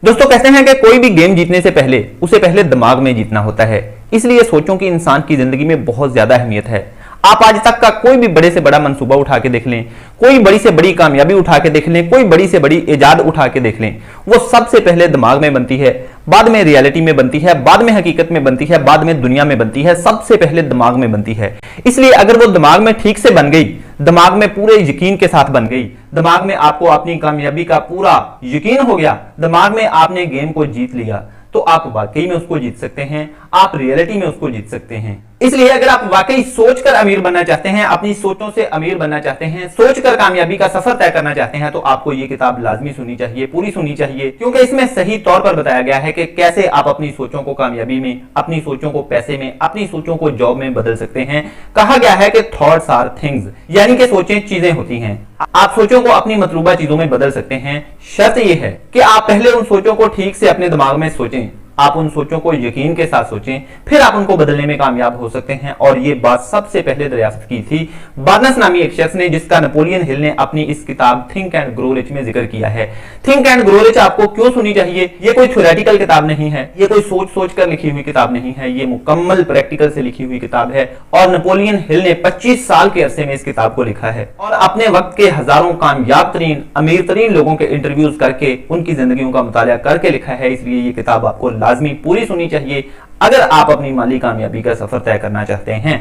दोस्तों कहते हैं कि कोई भी गेम जीतने से पहले उसे पहले दिमाग में जीतना होता है, इसलिए सोचों की इंसान की जिंदगी में बहुत ज्यादा अहमियत है। आप आज तक का कोई भी बड़े से बड़ा मंसूबा उठा के देख लें, कोई बड़ी से बड़ी कामयाबी उठा के देख लें, कोई बड़ी से बड़ी इजाद उठा के देख लें, वो सबसे पहले दिमाग में बनती है, बाद में रियलिटी में बनती है, बाद में हकीकत में बनती है, बाद में दुनिया में बनती है, सबसे पहले दिमाग में बनती है। इसलिए अगर वो दिमाग में ठीक से बन गई, दिमाग में पूरे यकीन के साथ बन गई, दिमाग में आपको अपनी कामयाबी का पूरा यकीन हो गया, दिमाग में आपने गेम को जीत लिया, तो आप वाकई में उसको जीत सकते हैं, आप रियलिटी में उसको जीत सकते हैं। इसलिए अगर आप वाकई सोचकर अमीर बनना चाहते हैं, अपनी सोचों से अमीर बनना चाहते हैं, सोचकर कामयाबी का सफर तय करना चाहते हैं, तो आपको ये किताब लाजमी सुननी चाहिए, पूरी सुननी चाहिए, क्योंकि इसमें सही तौर पर बताया गया है कि कैसे आप अपनी सोचों को कामयाबी में, अपनी सोचों को पैसे में, अपनी सोचों को जॉब में बदल सकते हैं। कहा गया है कि थॉट्स आर थिंग्स, यानी कि सोचें चीजें होती हैं। आप सोचों को अपनी मतलूबा चीजों में बदल सकते हैं। शर्त यह है कि आप पहले उन सोचों को ठीक से अपने दिमाग में सोचें, आप उन सोचों को यकीन के साथ सोचें, फिर आप उनको बदलने में कामयाब हो सकते हैं। और ये बात सबसे पहले दरियाफ्त की थी बार्नस नामी एक शख्स ने, जिसका नेपोलियन हिल ने अपनी इस किताब थिंक एंड ग्रो रिच में जिक्र किया है। थिंक एंड ग्रो रिच आपको क्यों सुननी चाहिए? ये कोई थ्योरेटिकल किताब नहीं है, ये कोई सोच कर लिखी हुई किताब नहीं है, ये मुकम्मल प्रैक्टिकल से लिखी हुई किताब है। और नेपोलियन हिल ने 25 साल के अरसे में इस किताब को लिखा है और अपने वक्त के हजारों कामयाब तरीन, अमीर तरीन लोगों के इंटरव्यूज करके, उनकी जिंदगियों का मुतालिया करके लिखा है। इसलिए ये किताब आपको लाजमी पूरी सुननी चाहिए अगर आप अपनी माली कामयाबी का सफर तय करना चाहते हैं।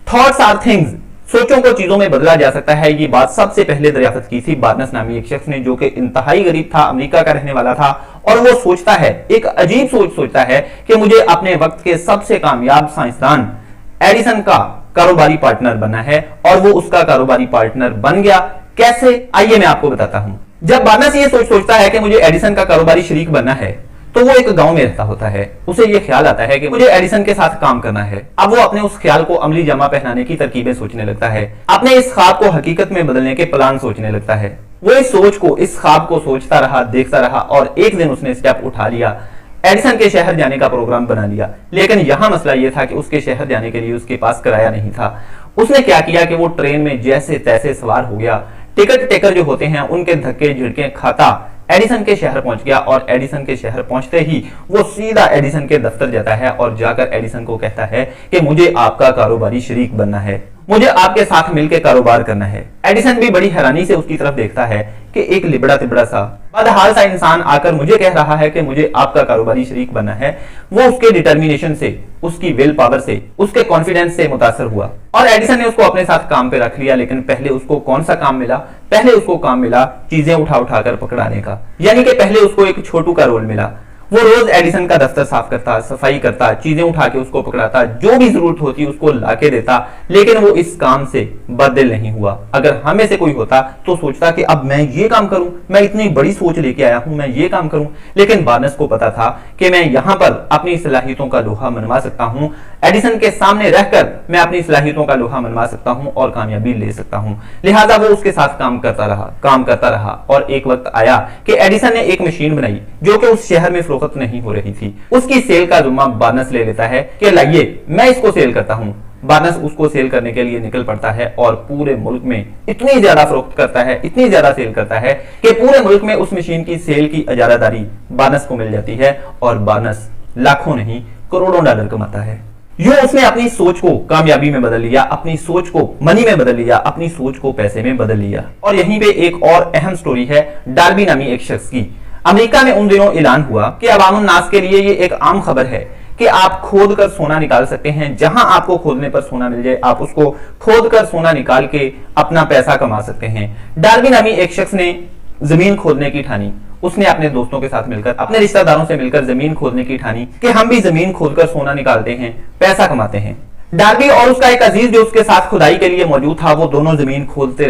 थॉट्स आर थिंग्स, सोचों को चीजों में बदला जा सकता है। ये बात सबसे पहले दरियाफ्त की थी बार्नस नामी एक शख्स ने, जो कि इंतहाई गरीब था, अमेरिका का रहने वाला था। और वो सोचता है, एक अजीब सोच सोचता है कि मुझे अपने वक्त के सबसे कामयाब साइंसदान एडिसन का कारोबारी पार्टनर बनना है। और वो उसका कारोबारी पार्टनर बन गया। कैसे? आइए मैं आपको बताता हूं। जब बार्नस ये सोचता है कि मुझे एडिसन का कारोबारी शरीक बनना है, तो वो एक गांव में रहता होता है। उसे ये ख्याल आता है कि मुझे एडिसन के साथ काम करना है। अब वो अपने उस ख्याल को अमली जामा पहनाने की तरकीबें सोचने लगता है, अपने इस ख्वाब को हकीकत में बदलने के प्लान सोचने लगता है। वो इस सोच को, इस ख्वाब को सोचता रहा, देखता रहा और एक दिन उसने स्टेप उठा लिया, एडिसन के शहर जाने का प्रोग्राम बना लिया। लेकिन यहां मसला यह था कि उसके शहर जाने के लिए उसके पास किराया नहीं था। उसने क्या किया कि वो ट्रेन में जैसे तैसे सवार हो गया, टिकट टेकर जो होते हैं उनके धक्के झिड़के खाता एडिसन के शहर पहुंच गया। और एडिसन के शहर पहुंचते ही वो सीधा एडिसन के दफ्तर जाता है और जाकर एडिसन को कहता है कि मुझे आपका कारोबारी शरीक बनना है, मुझे आपके साथ मिलकर कारोबार करना है। एडिसन भी बड़ी हैरानी से उसकी तरफ देखता है कि एक लिबड़ा तिबड़ा सा बदहाल सा इंसान आकर मुझे कह रहा है कि मुझे आपका कारोबारी शरीक बनना है। वो उसके डिटर्मिनेशन से, उसकी विल पावर से, उसके कॉन्फिडेंस से मुतासर हुआ और एडिसन ने उसको अपने साथ काम पे रख लिया। लेकिन पहले उसको कौन सा काम मिला? पहले उसको काम मिला चीजें उठा उठा कर पकड़ाने का, यानी कि पहले उसको एक छोटू का रोल मिला। वो रोज एडिसन का दफ्तर साफ करता, सफाई करता, चीजें उठा के उसको पकड़ाता, जो भी जरूरत होती उसको लाके देता। लेकिन वो इस काम से बदल नहीं हुआ। अगर हमें से कोई होता तो सोचता कि अब मैं ये काम करूं, मैं इतनी बड़ी सोच लेके आया हूं, मैं ये काम करूं। लेकिन बार्नस को पता था कि मैं यहां पर अपनी सलाहियतों का लोहा मनवा सकता हूं, एडिसन के सामने रहकर मैं अपनी सलाहियतों का लोहा मनवा सकता हूं और कामयाबी ले सकता हूं। लिहाजा वो उसके साथ काम करता रहा और एक वक्त आया कि एडिसन ने एक मशीन बनाई जो कि उस शहर में फरोख्त नहीं हो रही थी। उसकी सेल का जुम्मा बार्नस ले लेता है कि लाइए मैं इसको सेल करता हूं। बार्नस उसको सेल करने के लिए निकल पड़ता है और पूरे मुल्क में इतनी ज्यादा फरोख्त करता है, इतनी ज्यादा सेल करता है कि पूरे मुल्क में उस मशीन की सेल की इजारादारी बार्नस को मिल जाती है और बार्नस लाखों नहीं करोड़ों डॉलर कमाता है। यूं उसने अपनी सोच को कामयाबी में बदल लिया, अपनी सोच को मनी में बदल लिया, अपनी सोच को पैसे में बदल लिया। और यहीं पे एक और अहम स्टोरी है डार्बी नामी एक शख्स की। अमेरिका में उन दिनों ऐलान हुआ कि अवामुन नास के लिए ये एक आम खबर है कि आप खोद कर सोना निकाल सकते हैं। जहां आपको खोदने पर सोना मिल जाए, आप उसको खोद कर सोना निकाल के अपना पैसा कमा सकते हैं। डार्बी नामी एक शख्स ने जमीन खोदने की ठानी। उसने अपने दोस्तों के साथ मिलकर, अपने रिश्तेदारों से मिलकर जमीन खोदने की ठानी कि हम भी जमीन खोदकर सोना निकालते हैं, पैसा कमाते हैं। डार्बी और उसका एक अजीज जो उसके साथ खुदाई के लिए मौजूद था, वो दोनों जमीन खोदते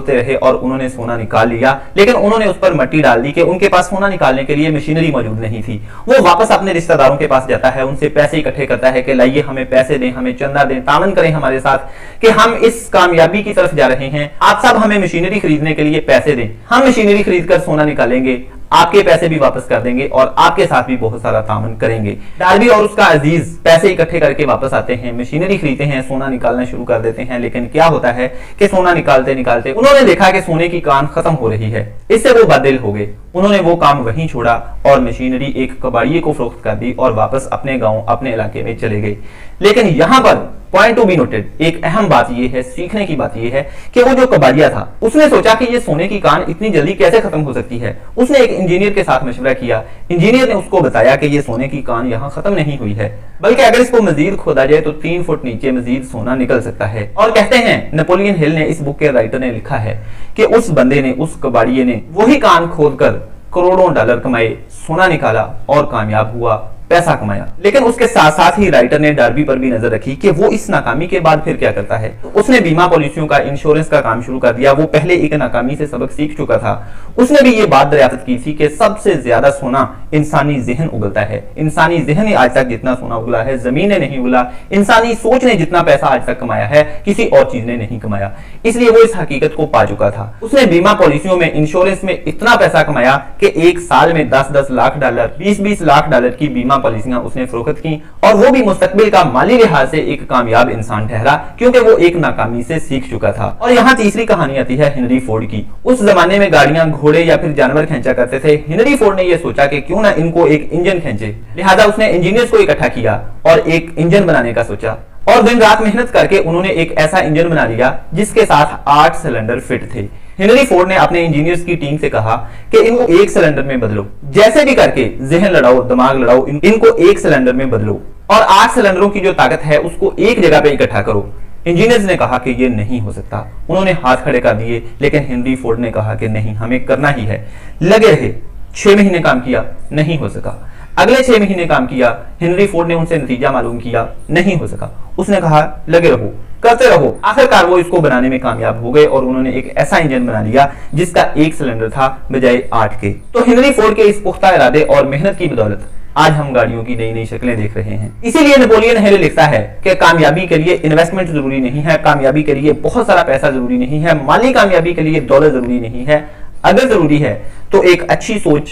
रहे और उन्होंने सोना निकाल लिया। लेकिन उन्होंने उस पर मट्टी डाल दी कि उनके पास सोना निकालने के लिए मशीनरी मौजूद नहीं थी। वो वापस अपने रिश्तेदारों के पास जाता है, उनसे पैसे इकट्ठे करता है कि लाइए हमें पैसे दें, हमें चंदा दें, तामन करें हमारे साथ कि हम इस कामयाबी की तरफ जा रहे हैं। आप सब हमें मशीनरी खरीदने के लिए पैसे दें, हम मशीनरी खरीद कर सोना निकालेंगे, आपके पैसे भी वापस कर देंगे और आपके साथ भी बहुत सारा तामन करेंगे। डार्बी और उसका अजीज पैसे इकट्ठे करके वापस आते हैं, मशीनरी खरीदते हैं, सोना निकालना शुरू कर देते हैं। लेकिन क्या होता है कि सोना निकालते निकालते उन्होंने देखा कि सोने की कान खत्म हो रही है। इससे वो बददिल हो गए। उन्होंने वो काम वहीं छोड़ा और मशीनरी एक कबाड़िए को फरोख्त कर दी और वापस अपने गांव अपने इलाके में चले गए। लेकिन यहां पर पॉइंट टू बी नोटेड, एक अहम बात यह है, सीखने की बात यह है कि वो जो कबाड़िया था उसने सोचा कि ये सोने की कान इतनी जल्दी कैसे खत्म हो सकती है। उसने एक इंजीनियर के साथ मशवरा किया। इंजीनियर ने उसको बताया कि ये सोने की कान यहाँ खत्म नहीं हुई है, बल्कि अगर इसको मजीद खोदा जाए तो 3 फुट नीचे मजीद सोना निकल सकता है। और कहते हैं नेपोलियन हिल ने, इस बुक के राइटर ने लिखा है कि उस बंदे ने, उस कबाड़िए ने वही कान खोद कर करोड़ों डॉलर कमाए, सोना निकाला और कामयाब हुआ, पैसा कमाया। लेकिन उसके साथ साथ ही राइटर ने डार्बी पर भी नजर रखी कि वो इस नाकामी के बाद फिर क्या करता है। उसने बीमा पॉलिसियों का, इंश्योरेंस का काम शुरू कर दिया। वो पहले एक नाकामी से सबक सीख चुका था। उसने भी ये बात दरियाफ्त की थी कि सबसे ज्यादा सोना इंसानी जहन उगलता है। इंसानी जहन ने आज तक जितना सोना उगला है जमीन ने नहीं उगला। इंसानी सोच ने जितना पैसा आज तक कमाया है किसी और चीज ने नहीं कमाया। इसलिए वो इस हकीकत को पा चुका था। उसने बीमा पॉलिसियों में, इंश्योरेंस में इतना पैसा कमाया कि एक साल में 10-10 लाख डॉलर, 20-20 लाख डॉलर की बीमा पॉलिसियां उसने फरोख्त की और वो भी मुस्तकबिल का माली लिहाज से एक कामयाब इंसान ठहरा, क्योंकि वो एक नाकामी से सीख चुका था। और यहाँ तीसरी कहानी आती है हेनरी फोर्ड की। उस जमाने में गाड़ियां घोड़े या फिर जानवर खींचा करते थे। हेनरी फोर्ड ने यह सोचा कि क्यों ना इनको एक इंजन खींचे। लिहाजा उसने इंजीनियर्स को इकट्ठा किया और एक इंजन बनाने का सोचा और दिन रात मेहनत करके उन्होंने एक ऐसा इंजन बना लिया जिसके साथ 8 सिलेंडर फिट थे। हेनरी फोर्ड ने अपने इंजीनियर्स की टीम से कहा कि इनको एक सिलेंडर में बदलो, जैसे भी करके जहन लड़ाओ, दिमाग लड़ाओ, इनको एक सिलेंडर में बदलो और 8 सिलेंडरों की जो ताकत है उसको एक जगह पे इकट्ठा करो। इंजीनियर्स ने कहा कि ये नहीं हो सकता। उन्होंने हाथ खड़े कर दिए, लेकिन हेनरी फोर्ड ने कहा कि नहीं, हमें करना ही है। लगे रहे, 6 महीने काम किया, नहीं हो सका। अगले 6 महीने काम किया, हेनरी फोर्ड ने उनसे नतीजा मालूम किया, नहीं हो सका। उसने कहा लगे रहो, करते रहो। आखिरकार वो इसको बनाने में कामयाब हो गए और उन्होंने एक ऐसा इंजन बना लिया जिसका एक सिलेंडर था बजाय 8 के। तो हेनरी फोर्ड के इस पुख्ता इरादे और मेहनत की बदौलत आज हम गाड़ियों की नई नई शक्लें देख रहे हैं। इसीलिए नेपोलियन हिल लिखता है कि कामयाबी के लिए इन्वेस्टमेंट जरूरी नहीं है, कामयाबी के लिए बहुत सारा पैसा जरूरी नहीं है, माली कामयाबी के लिए दौलत जरूरी नहीं है। अगर जरूरी है तो एक अच्छी सोच,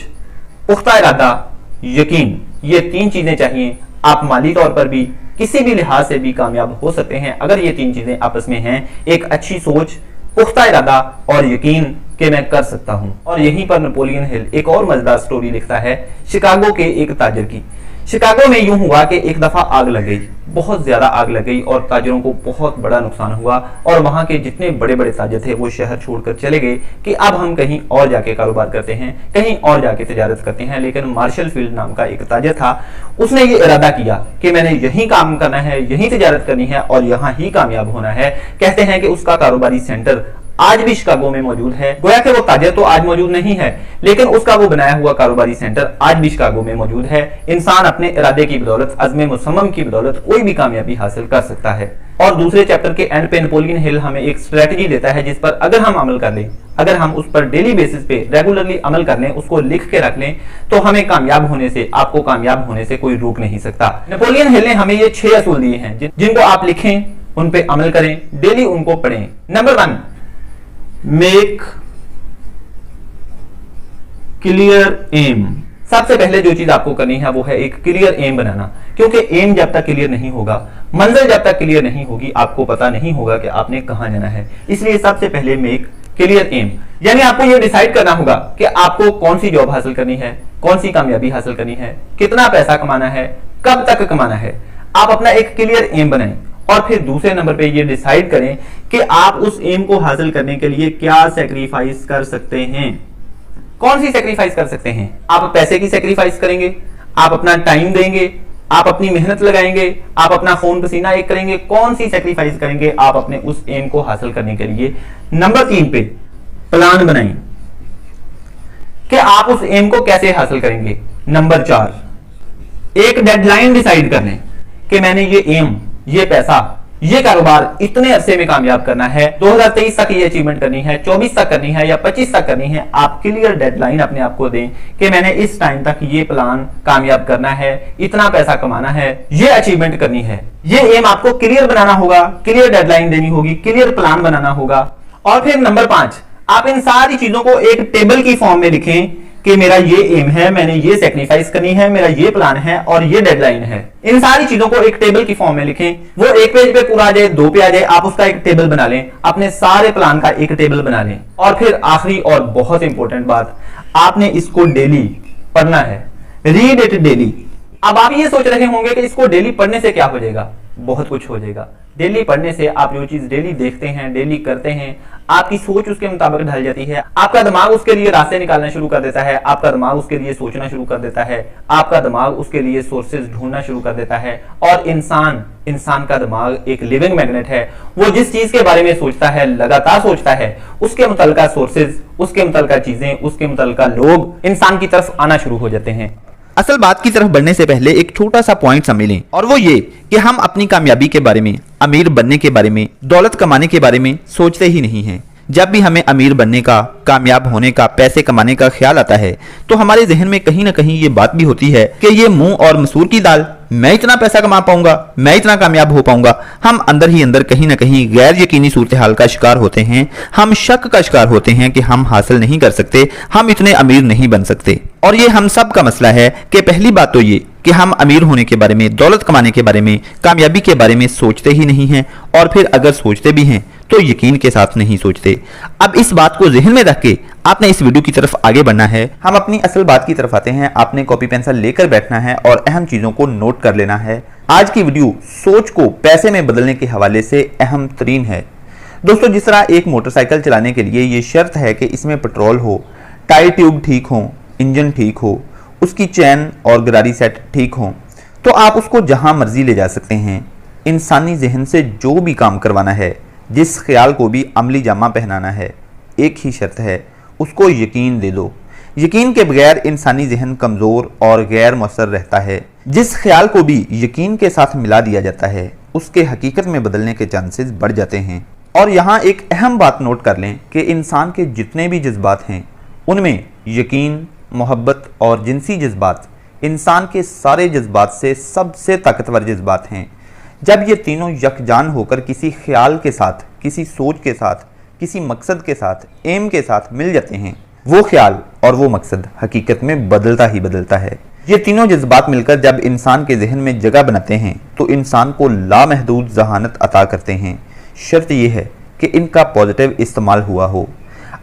पुख्ता इरादा, यकीन, ये 3 चीजें चाहिए। आप माली तौर पर भी, किसी भी लिहाज से भी कामयाब हो सकते हैं अगर ये 3 चीजें आपस में हैं। एक अच्छी सोच, पुख्ता इरादा और यकीन कि मैं कर सकता हूं। और यहीं पर नेपोलियन हिल एक और मजेदार स्टोरी लिखता है शिकागो के एक ताजर की। शिकागो में यूं हुआ कि एक दफा आग लग गई, बहुत ज्यादा आग लग गई और ताजरों को बहुत बड़ा नुकसान हुआ और वहां के जितने बड़े बड़े ताजर थे वो शहर छोड़कर चले गए कि अब हम कहीं और जाके कारोबार करते हैं, कहीं और जाके तिजारत करते हैं। लेकिन मार्शल फील्ड नाम का एक ताजर था, उसने ये इरादा किया कि मैंने यही काम करना है, यही तिजारत करनी है और यहाँ ही कामयाब होना है। कहते हैं कि उसका कारोबारी सेंटर आज भी शिकागो में मौजूद है। गोया कि वो ताजर तो आज मौजूद नहीं है, लेकिन उसका वो बनाया हुआ कारोबारी सेंटर आज भी शिकागो में मौजूद है। इंसान अपने इरादे की बदौलत, अज़्म मुसम्मम की बदौलत कोई भी कामयाबी हासिल कर सकता है। और दूसरे चैप्टर के एंड पे नेपोलियन हिल हमें एक स्ट्रेटजी देता है जिस पर अगर हम अमल कर लें, अगर हम उस पर डेली बेसिस पे रेगुलरली अमल कर लें, उसको लिख के रख लें, तो हमें कामयाब होने से, आपको कामयाब होने से कोई रोक नहीं सकता। नेपोलियन हिल ने हमें ये 6 असूल दिए हैं जिनको आप लिखें, उन पे अमल करें, डेली उनको पढ़ें। Number 1, make clear aim. सबसे पहले जो चीज आपको करनी है वो है एक क्लियर एम बनाना, क्योंकि एम जब तक क्लियर नहीं होगा, मंजिल जब तक क्लियर नहीं होगी, आपको पता नहीं होगा कि आपने कहां जाना है। इसलिए सबसे पहले मेक क्लियर एम, यानी आपको ये डिसाइड करना होगा कि आपको कौन सी जॉब हासिल करनी है, कौन सी कामयाबी हासिल करनी है, कितना पैसा कमाना है, कब तक कमाना है। आप अपना एक क्लियर एम बनाएं और फिर दूसरे नंबर पे ये डिसाइड करें कि आप उस एम को हासिल करने के लिए क्या सैक्रिफाइस कर सकते हैं। कौन सी सैक्रिफाइस कर सकते हैं? आप पैसे की सैक्रिफाइस करेंगे, आप अपना टाइम देंगे, आप अपनी मेहनत लगाएंगे, आप अपना खून पसीना एक करेंगे, कौन सी सैक्रिफाइस करेंगे आप अपने उस एम को हासिल करने के लिए। नंबर 3 पे प्लान बनाएं कि आप उस एम को कैसे हासिल करेंगे। नंबर 4, एक डेडलाइन डिसाइड कर लें कि मैंने ये एम, ये पैसा, ये कारोबार इतने अरसे में कामयाब करना है, 2023 तक ये अचीवमेंट करनी है, 24 तक करनी है या 25 तक करनी है। आप क्लियर डेडलाइन अपने आप को दें कि मैंने इस टाइम तक ये प्लान कामयाब करना है, इतना पैसा कमाना है, ये अचीवमेंट करनी है। ये एम आपको क्लियर बनाना होगा, क्लियर डेडलाइन देनी होगी, क्लियर प्लान बनाना होगा। और फिर नंबर 5, आप इन सारी चीजों को एक टेबल की फॉर्म में लिखें کہ मेरा ये एम है, मैंने ये सेक्रीफाइस करनी है, मेरा ये प्लान है और ये डेडलाइन है। इन सारी चीजों को एक टेबल की फॉर्म में लिखें। वो एक पेज पे पूरा आ जाए, 2 पे आ जाए, आप उसका एक टेबल बना लें, अपने सारे प्लान का एक टेबल बना लें। और फिर आखिरी और बहुत इंपॉर्टेंट बात, आपने इसको डेली पढ़ना है, रीड इट डेली। अब आप ये सोच रहे होंगे कि इसको डेली पढ़ने से क्या हो जाएगा? बहुत कुछ हो जाएगा। डेली पढ़ने से आप जो चीज डेली देखते हैं, डेली करते हैं, आपकी सोच उसके मुताबिक ढल जाती है। आपका दिमाग उसके लिए रास्ते निकालना शुरू कर देता है, आपका दिमाग उसके लिए सोचना शुरू कर देता है, आपका दिमाग उसके लिए सोर्सेज ढूंढना शुरू कर देता है। और इंसान का दिमाग एक लिविंग मैग्नेट है। वो जिस चीज के बारे में सोचता है, लगातार सोचता है, उसके मुतल्लिका सोर्सेज, उसके मुतल्लिका चीजें, उसके मुतल्लिका लोग इंसान की तरफ आना शुरू हो जाते हैं। असल बात की तरफ बढ़ने से पहले एक छोटा सा पॉइंट समझ लें, और वो ये कि हम अपनी कामयाबी के बारे में, अमीर बनने के बारे में, दौलत कमाने के बारे में सोचते ही नहीं हैं। जब भी हमें अमीर बनने का, कामयाब होने का, पैसे कमाने का ख्याल आता है तो हमारे जहन में कहीं ना कहीं ये बात भी होती है कि ये मूंग और मसूर की दाल, मैं इतना पैसा कमा पाऊंगा, मैं इतना कामयाब हो पाऊंगा। हम अंदर ही अंदर कहीं ना कहीं गैर यकीनी सूरत हाल का शिकार होते हैं। हम शक का शिकार होते हैं कि हम हासिल नहीं कर सकते, हम इतने अमीर नहीं बन सकते। और ये हम सब का मसला है कि पहली बात तो ये कि हम अमीर होने के बारे में, दौलत कमाने के बारे में, कामयाबी के बारे में सोचते ही नहीं हैं। और फिर अगर सोचते भी हैं तो यकीन के साथ नहीं सोचते। अब इस बात को जहन में रख के आपने इस वीडियो की तरफ आगे बढ़ना है। हम अपनी असल बात की तरफ आते हैं। आपने कॉपी पेंसिल लेकर बैठना है और अहम चीजों को नोट कर लेना है। आज की वीडियो सोच को पैसे में बदलने के हवाले से अहम तरीन है। दोस्तों, जिस तरह एक मोटरसाइकिल चलाने के लिए ये शर्त है कि इसमें पेट्रोल हो, टायर ट्यूब ठीक हो, इंजन ठीक हो, उसकी चैन और गरारी सेट ठीक हो, तो आप उसको जहां मर्जी ले जा सकते हैं। इंसानी जहन से जो भी काम करवाना है, जिस ख्याल को भी अमली जामा पहनाना है, एक ही शर्त है, उसको यकीन दे दो। यकीन के बगैर इंसानी जहन कमज़ोर और गैर मौसर रहता है। जिस ख्याल को भी यकीन के साथ मिला दिया जाता है, उसके हकीकत में बदलने के चांसेस बढ़ जाते हैं। और यहाँ एक अहम बात नोट कर लें कि इंसान के जितने भी जज्बात हैं, उनमें यकीन, मोहब्बत और जिनसी जज्बात इंसान के सारे जज्बात से सबसे ताकतवर जज्बात हैं। जब ये तीनों यकजान होकर किसी ख्याल के साथ, किसी सोच के साथ, किसी मकसद के साथ, एम के साथ मिल जाते हैं, वो ख्याल और वो मकसद हकीकत में बदलता ही बदलता है। ये तीनों जज्बात मिलकर जब इंसान के जहन में जगह बनाते हैं तो इंसान को लामहदूद जहानत अता करते हैं। शर्त यह है कि इनका पॉजिटिव इस्तेमाल हुआ हो।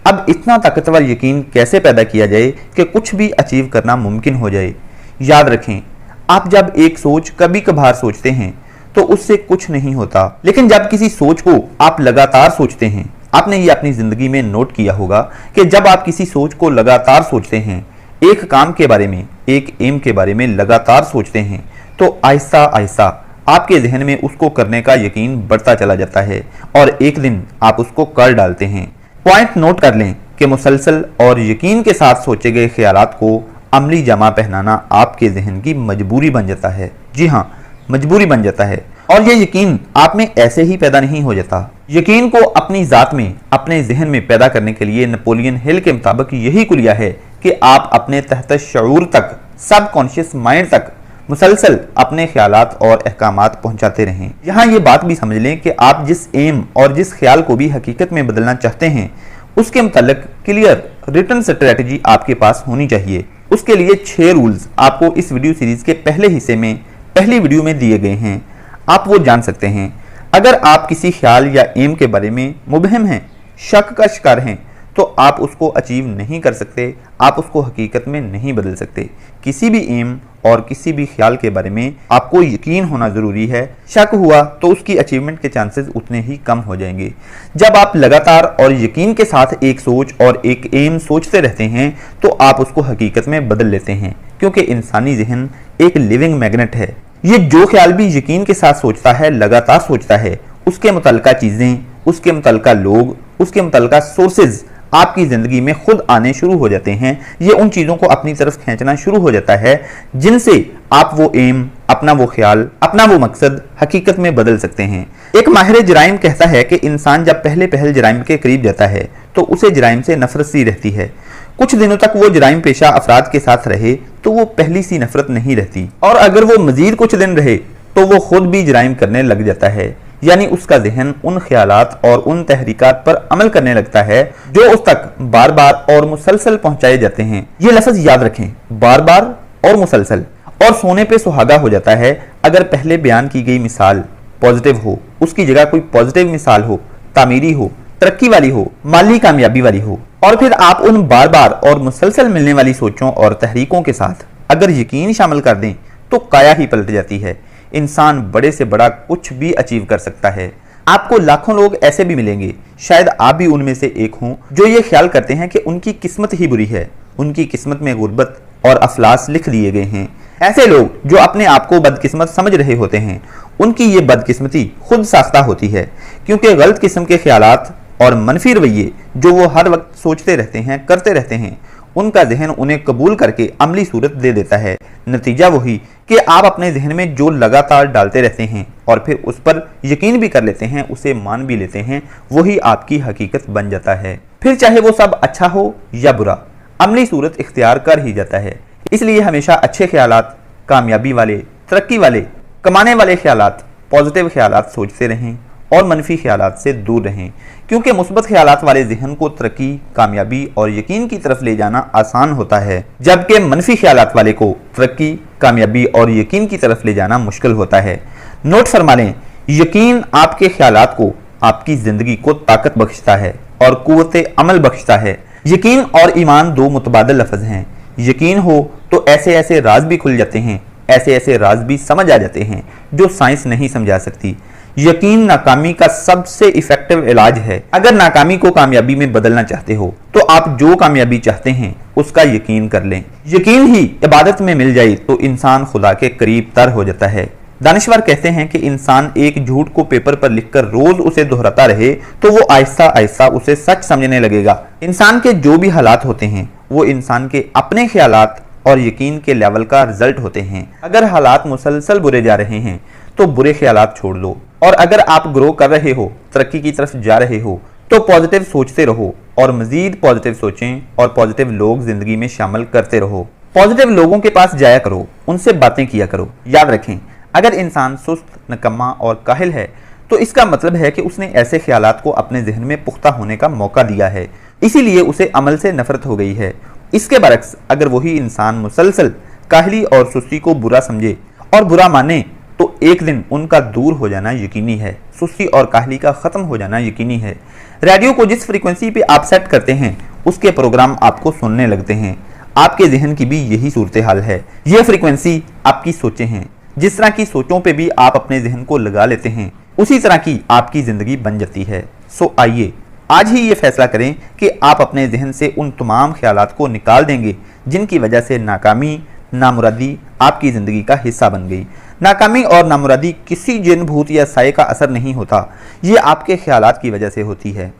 अब इतना ताकतवर यकीन कैसे पैदा किया जाए कि कुछ भी अचीव करना मुमकिन हो जाए? याद रखें, आप जब एक सोच कभी कभार सोचते हैं तो उससे कुछ नहीं होता, लेकिन जब किसी सोच को आप लगातार सोचते हैं, आपने ये अपनी जिंदगी में नोट किया होगा कि जब आप किसी सोच को लगातार सोचते हैं, एक काम के बारे में, एक एम के बारे में लगातार सोचते हैं, तो आहिस्ता आहिस्ता आपके जहन में उसको करने का यकीन बढ़ता चला जाता है और एक दिन आप उसको कर डालते हैं। पॉइंट नोट कर लें कि मुसलसल और यकीन के साथ सोचे गए ख्यालात को अमली जमा पहनाना आपके जहन की मजबूरी बन जाता है। जी हाँ, मजबूरी बन जाता है। और ये यकीन आप में ऐसे ही पैदा नहीं हो जाता। यकीन को अपनी जात में, अपने जहन में पैदा करने के लिए नेपोलियन हिल के मुताबिक यही कुलिया है कि आप अपने तहत शऊर तक, सब कॉन्शियस माइंड तक मुसलसल अपने ख्यालात और अहकामात पहुंचाते रहें। यहाँ ये बात भी समझ लें कि आप जिस एम और जिस ख्याल को भी हकीकत में बदलना चाहते हैं, उसके मुतालिक क्लियर रिटर्न स्ट्रेटजी आपके पास होनी चाहिए। उसके लिए 6 रूल्स आपको इस वीडियो सीरीज के पहले हिस्से में, पहली वीडियो में दिए गए हैं। आप वो जान सकते हैं। अगर आप किसी ख्याल या एम के बारे में मुबहम हैं, शक का शिकार हैं, तो आप उसको अचीव नहीं कर सकते, आप उसको हकीकत में नहीं बदल सकते। किसी भी एम और किसी भी ख्याल के बारे में आपको यकीन होना ज़रूरी है। शक हुआ तो उसकी अचीवमेंट के चांसेस उतने ही कम हो जाएंगे। जब आप लगातार और यकीन के साथ एक सोच और एक एम सोचते रहते हैं तो आप उसको हकीकत में बदल लेते हैं, क्योंकि इंसानी जहन एक लिविंग मैग्नेट है। ये जो ख्याल भी यकीन के साथ सोचता है, लगातार सोचता है, उसके मुतल्लिका चीज़ें, उसके मुतल्लिका लोग, उसके मुतल्लिका सोर्सेज आपकी ज़िंदगी में खुद आने शुरू हो जाते हैं। ये उन चीज़ों को अपनी तरफ खींचना शुरू हो जाता है जिनसे आप वो एम, अपना वो ख्याल, अपना वो मकसद हकीकत में बदल सकते हैं। एक माहिर जराइम कहता है कि इंसान जब पहले जराइम के करीब जाता है तो उसे जराइम से नफरत सी रहती है। कुछ दिनों तक वो जराइम पेशा अफराद के साथ रहे तो वो पहली सी नफरत नहीं रहती, और अगर वो मजीद कुछ दिन रहे तो वो खुद भी जराइम करने लग जाता है। यानी उसका जहन उन ख्यालात और उन तहरीकात पर अमल करने लगता है जो उस तक बार बार और मुसलसल पहुंचाए जाते हैं। ये लफ्ज याद रखें, बार बार और मुसलसल। और सोने पे सुहागा हो जाता है अगर पहले बयान की गई मिसाल पॉजिटिव हो, उसकी जगह कोई पॉजिटिव मिसाल हो, तामीरी हो, तरक्की वाली हो, माली कामयाबी वाली हो। और फिर आप उन बार बार और मुसलसल मिलने वाली सोचों और तहरीकों के साथ अगर यकीन शामिल कर दें तो काया ही पलट जाती है। इंसान बड़े से बड़ा कुछ भी अचीव कर सकता है। आपको लाखों लोग ऐसे भी मिलेंगे, शायद आप भी उनमें से एक हों, जो ये ख्याल करते हैं कि उनकी किस्मत ही बुरी है, उनकी किस्मत में गुर्बत और अफलास लिख दिए गए हैं। ऐसे लोग जो अपने आप को बदकिस्मत समझ रहे होते हैं, उनकी ये बदकिस्मती खुद साख्ता होती है, क्योंकि गलत किस्म के ख्यालात और मनफी रवैये जो वो हर वक्त सोचते रहते हैं, करते रहते हैं, उनका जहन उन्हें कबूल करके अमली सूरत दे देता है। नतीजा वही कि आप अपने जहन में जो लगातार डालते रहते हैं और फिर उस पर यकीन भी कर लेते हैं, उसे मान भी लेते हैं, वही आपकी हकीकत बन जाता है। फिर चाहे वो सब अच्छा हो या बुरा, अमली सूरत इख्तियार कर ही जाता है। इसलिए हमेशा अच्छे ख्यालात, कामयाबी वाले, तरक्की वाले, कमाने वाले ख्यालात, पॉजिटिव ख्यालात सोचते रहें और मनफी ख्यालात से दूर रहें, क्योंकि मुस्बत ख्यालात वाले जहन को तरक्की, कामयाबी और यकीन की तरफ ले जाना आसान होता है, जबकि मनफी ख्यालात वाले को तरक्की, कामयाबी और यकीन की तरफ ले जाना मुश्किल होता है। नोट फरमा लें, यकीन आपके ख्यालात को, आपकी जिंदगी को ताकत बख्शता है और कुव्वते अमल बख्शता है। यकीन और ईमान दो मुतबादिल लफ्ज हैं। यकीन हो तो ऐसे ऐसे राज भी खुल जाते हैं, ऐसे ऐसे राज भी समझ आ जाते हैं जो साइंस नहीं समझा सकती। यकीन नाकामी का सबसे इफेक्टिव इलाज है। अगर नाकामी को कामयाबी में बदलना चाहते हो तो आप जो कामयाबी चाहते हैं उसका यकीन कर लें। यकीन ही इबादत में मिल जाए तो इंसान खुदा के करीब तर हो जाता है। दानिशवर कहते हैं कि इंसान एक झूठ को पेपर पर लिखकर रोज उसे दोहराता रहे तो वो आहिस्ता आहिस्ता उसे सच समझने लगेगा। इंसान के जो भी हालात होते हैं वो इंसान के अपने ख्यालात और यकीन के लेवल का रिजल्ट होते हैं। अगर हालात मुसलसल बुरे जा रहे हैं तो बुरे ख्यालात छोड़ लो, और अगर आप ग्रो कर रहे हो, तरक्की की तरफ जा रहे हो, तो पॉजिटिव सोचते रहो और मजीद पॉजिटिव सोचें और पॉजिटिव लोग जिंदगी में शामिल करते रहो। पॉजिटिव लोगों के पास जाया करो, उनसे बातें किया करो। याद रखें, अगर इंसान सुस्त, नकम्मा और काहिल है तो इसका मतलब है कि उसने ऐसे ख्यालात को अपने जहन में पुख्ता होने का मौका दिया है, इसीलिए उसे अमल से नफरत हो गई है। इसके बरक्स अगर वही इंसान मुसलसल काहली और सुस्ती को बुरा समझे और बुरा माने तो एक दिन उनका दूर हो जाना यकीनी है, सुस्ती और काहली का खत्म हो जाना यकीनी है। रेडियो को जिस फ्रीक्वेंसी पे आप सेट करते हैं उसके प्रोग्राम आपको सुनने लगते हैं। आपके जहन की भी यही सूरत हाल है। यह फ्रीक्वेंसी आपकी सोचें हैं। जिस तरह की सोचों पे भी आप अपने जहन को लगा लेते हैं उसी तरह की आपकी जिंदगी बन जाती है। सो आइए आज ही ये फैसला करें कि आप अपने जहन से उन तमाम ख्यालात को निकाल देंगे जिनकी वजह से नाकामी, नामुरादी आपकी जिंदगी का हिस्सा बन गई। नाकामी और नामुरादी किसी जिन, भूत या साये का असर नहीं होता, ये आपके ख्यालात की वजह से होती है।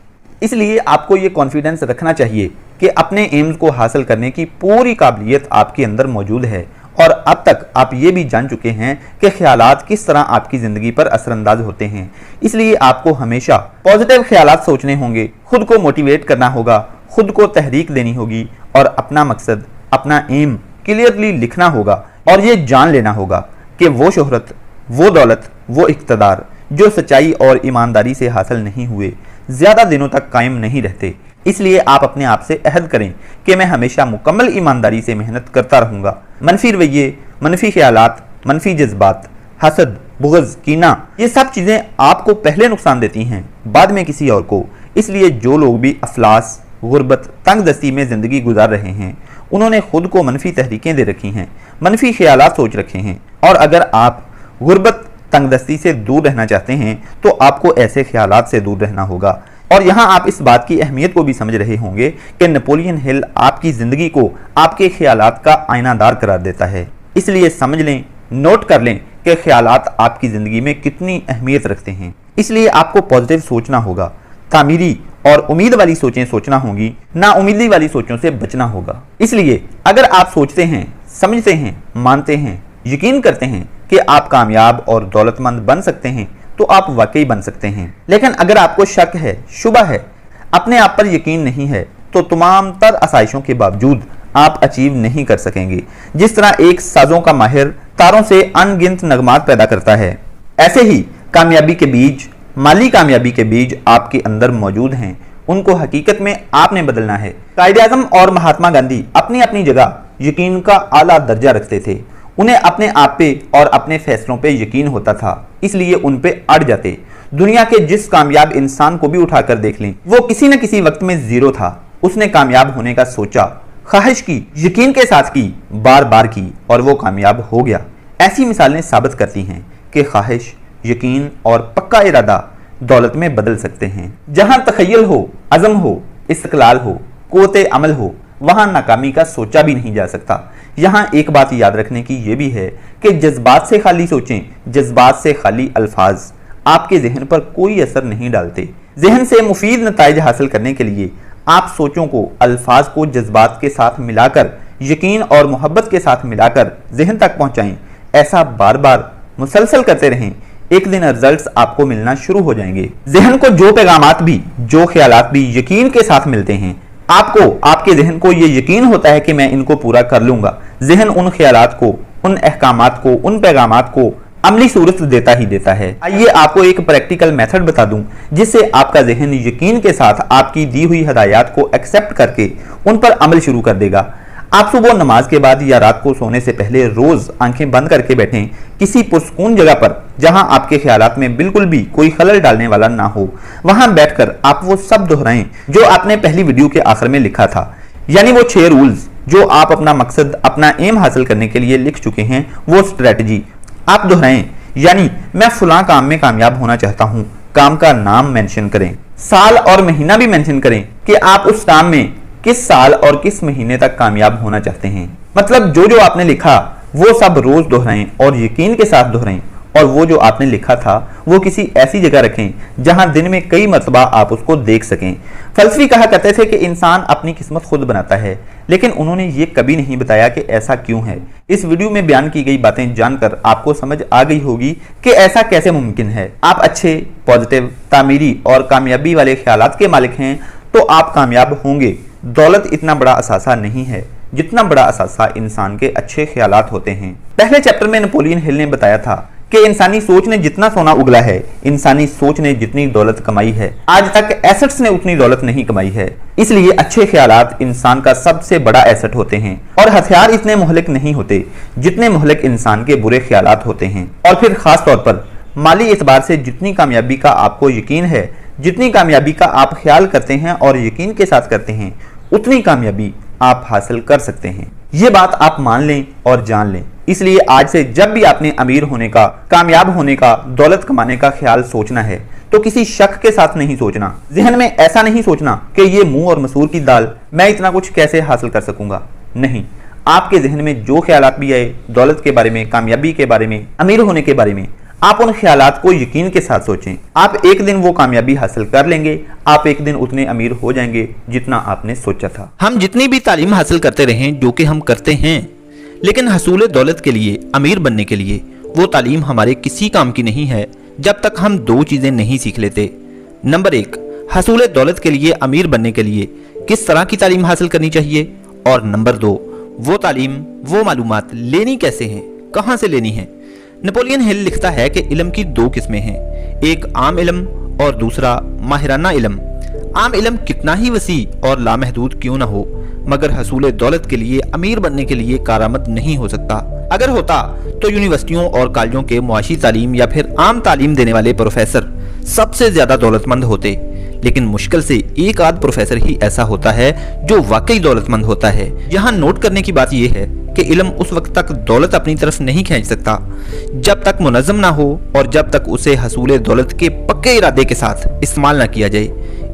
इसलिए आपको ये कॉन्फिडेंस रखना चाहिए कि अपने एम्स को हासिल करने की पूरी काबिलियत आपके अंदर मौजूद है, और अब तक आप ये भी जान चुके हैं कि ख्यालात किस तरह आपकी ज़िंदगी पर असरअंदाज होते हैं। इसलिए आपको हमेशा पॉजिटिव ख्यालात सोचने होंगे, खुद को मोटिवेट करना होगा, खुद को तहरीक देनी होगी और अपना मकसद, अपना एम क्लियरली लिखना होगा और ये जान लेना होगा कि वो शोहरत, वो दौलत, वो इक़्तिदार जो सच्चाई और ईमानदारी से हासिल नहीं हुए ज़्यादा दिनों तक कायम नहीं रहते। इसलिए आप अपने आप से अहद करें कि मैं हमेशा मुकम्मल ईमानदारी से मेहनत करता रहूँगा। मनफी रवैये, मनफी ख्यालात, मनफी जज्बात, हसद, बुग़्ज़, कीना, ये सब चीज़ें आपको पहले नुकसान देती हैं, बाद में किसी और को। इसलिए जो लोग भी अफलास, गुर्बत, तंग दस्ती में ज़िंदगी गुजार रहे हैं उन्होंने खुद को मनफी तहरीकें दे रखी हैं, मनफी ख्यालात सोच रखे हैं। और अगर आप गुर्बत, तंगदस्ती से दूर रहना चाहते हैं तो आपको ऐसे ख्यालात से दूर रहना होगा। और यहाँ आप इस बात की अहमियत को भी समझ रहे होंगे कि नेपोलियन हिल आपकी ज़िंदगी को आपके ख्यालात का आईनादार करार देता है। इसलिए समझ लें, नोट कर लें कि ख्यालात आपकी ज़िंदगी में कितनी अहमियत रखते हैं। इसलिए आपको पॉजिटिव सोचना होगा, तामीरी और उम्मीद वाली सोचें सोचना होंगी, ना उम्मीदी वाली सोचों से बचना होगा। इसलिए अगर आप सोचते हैं, समझते हैं, मानते हैं, यकीन करते हैं कि आप कामयाब और दौलतमंद बन सकते हैं तो आप वाकई बन सकते हैं। लेकिन अगर आपको शक है, शुबा है, अपने आप पर यकीन नहीं है तो तमाम तर आसाइशों के बावजूद आप अचीव नहीं कर सकेंगे। जिस तरह एक साजों का माहिर तारों से अनगिनत नगमात पैदा करता है, ऐसे ही कामयाबी के बीज माली कामयाबी के बीज आपके अंदर मौजूद हैं, उनको हकीकत में आपने बदलना है। कायदे आज़म और महात्मा गांधी अपनी अपनी जगह यकीन का आला दर्जा रखते थे। उन्हें अपने आप पे और अपने फैसलों पे यकीन होता था, इसलिए उन पे अड़ जाते। दुनिया के जिस कामयाब इंसान को भी उठाकर देख लें, वो किसी न किसी वक्त में जीरो था। उसने कामयाब होने का सोचा, ख्वाहिश की, यकीन के साथ की, बार बार की और वो कामयाब हो गया। ऐसी मिसालें साबित करती हैं कि ख्वाहिश, यकीन और पक्का इरादा दौलत में बदल सकते हैं। जहां तखय्युल हो, अज़म हो, इस्तक़लाल हो, क़ुव्वत अमल हो, वहां नाकामी का सोचा भी नहीं जा सकता। यहाँ एक बात याद रखने की ये भी है कि जज्बात से खाली सोचें, जज्बात से खाली अल्फाज आपके जहन पर कोई असर नहीं डालते। जहन से मुफीद नताइज हासिल करने के लिए आप सोचों को, अल्फाज को जज्बात के साथ मिलाकर, यकीन और मोहब्बत के साथ मिलाकर जहन तक पहुंचाएं। ऐसा बार बार मुसलसल करते रहें, एक दिन रिजल्ट्स आपको मिलना शुरू हो जाएंगे। जहन को जो पैगामात भी, जो ख्यालात भी यकीन के साथ मिलते हैं, आपको, आपके जहन को ये यकीन होता है कि मैं इनको पूरा कर लूंगा। जहन उन ख्यालात को, उन अहकामात को, उन पैगामात को अमली सूरत देता ही देता है। आइए आपको एक प्रैक्टिकल मेथड बता दूं जिससे आपका जहन यकीन के साथ आपकी दी हुई हदायत को एक्सेप्ट करके उन पर अमल शुरू कर देगा। आप सुबह नमाज के बाद या रात को सोने से पहले रोज आंखें बंद करके बैठें किसी पुरसकून जगह पर, जहां आपके ख्यालात में बिल्कुल भी कोई खलल डालने वाला ना हो। वहां बैठकर आप वो सब दोहराएं जो आपने पहली वीडियो के आखिर में लिखा था, यानी वो 6 रूल्स जो आप अपना मकसद, अपना एम हासिल करने के लिए लिख चुके हैं, वो स्ट्रेटजी आप दोहराएं। यानी मैं फलां काम में कामयाब होना चाहता हूं, काम का नाम मेंशन करें, साल और महीना भी मेंशन करें कि आप उस काम में किस साल और किस महीने तक कामयाब होना चाहते हैं। मतलब जो जो आपने लिखा वो सब रोज दोहराएं और यकीन के साथ दोहराएं, और वो जो आपने लिखा था वो किसी ऐसी जगह रखें जहां दिन में कई मरतबा आप उसको देख सकें। फलसफी कहा करते थे कि इंसान अपनी किस्मत खुद बनाता है, लेकिन उन्होंने ये कभी नहीं बताया कि ऐसा क्यों है। इस वीडियो में बयान की गई बातें जानकर आपको समझ आ गई होगी कि ऐसा कैसे मुमकिन है। आप अच्छे, पॉजिटिव, तामीरी और कामयाबी वाले ख्यालात के मालिक हैं तो आप कामयाब होंगे। दौलत इतना बड़ा असासा नहीं है जितना बड़ा असासा इंसान के अच्छे ख्यालात होते हैं। पहले चैप्टर में नेपोलियन हिल ने बताया था कि इंसानी सोच ने जितना सोना उगला है, इंसानी सोच ने जितनी दौलत कमाई है, आज तक एसेट्स ने उतनी दौलत नहीं कमाई है। इसलिए अच्छे ख्यालात इंसान का सबसे बड़ा एसेट होते हैं और हथियार इतने मुहलिक नहीं होते जितने मुहलिक इंसान के बुरे ख्यालात होते हैं। और फिर खास तौर पर माली एतबार से जितनी कामयाबी का आपको यकीन है, जितनी कामयाबी का आप ख्याल करते हैं और यकीन के साथ करते हैं, उतनी कामयाबी आप हासिल कर सकते हैं। ये बात आप मान लें और जान लें। इसलिए आज से जब भी आपने अमीर होने का, कामयाब होने का, दौलत कमाने का ख्याल सोचना है तो किसी शक के साथ नहीं सोचना। जहन में ऐसा नहीं सोचना कि ये मुंह और मसूर की दाल, मैं इतना कुछ कैसे हासिल कर सकूंगा। नहीं, आपके जहन में जो ख्यालात भी आए दौलत के बारे में, कामयाबी के बारे में, अमीर होने के बारे में, आप उन ख्यालात को यकीन के साथ सोचें। आप एक दिन वो कामयाबी हासिल कर लेंगे, आप एक दिन उतने अमीर हो जाएंगे जितना आपने सोचा था। हम जितनी भी तालीम हासिल करते रहें, जो कि हम करते हैं, लेकिन हसूल दौलत के लिए, अमीर बनने के लिए, वो तालीम हमारे किसी काम की नहीं है जब तक हम 2 चीज़ें नहीं सीख लेते। नंबर 1, हसूल दौलत के लिए, अमीर बनने के लिए किस तरह की तालीम हासिल करनी चाहिए, और नंबर 2, वो तालीम, वो मालूमात लेनी कैसे हैं, कहाँ से लेनी है। नेपोलियन हिल लिखता है कि इल्म की 2 किस्में हैं, एक आम इल्म और दूसरा माहिराना इल्म। आम इल्म कितना ही वसी और लामहदूद क्यों ना हो, मगर हसूल दौलत के लिए, अमीर बनने के लिए कारआमद नहीं हो सकता। अगर होता तो यूनिवर्सिटियों और कॉलेजों के मुआशी तालीम या फिर आम तालीम देने वाले प्रोफेसर सबसे ज्यादा दौलतमंद होते। लेकिन मुश्किल से एक आध प्रोफेसर ही ऐसा होता है जो वाकई दौलतमंद होता है। यहाँ नोट करने की बात यह है कि इल्म उस वक्त तक दौलत अपनी तरफ नहीं खींच सकता जब तक मुनज़्ज़म ना हो और जब तक उसे हसूल दौलत के पक्के इरादे के साथ इस्तेमाल ना किया जाए।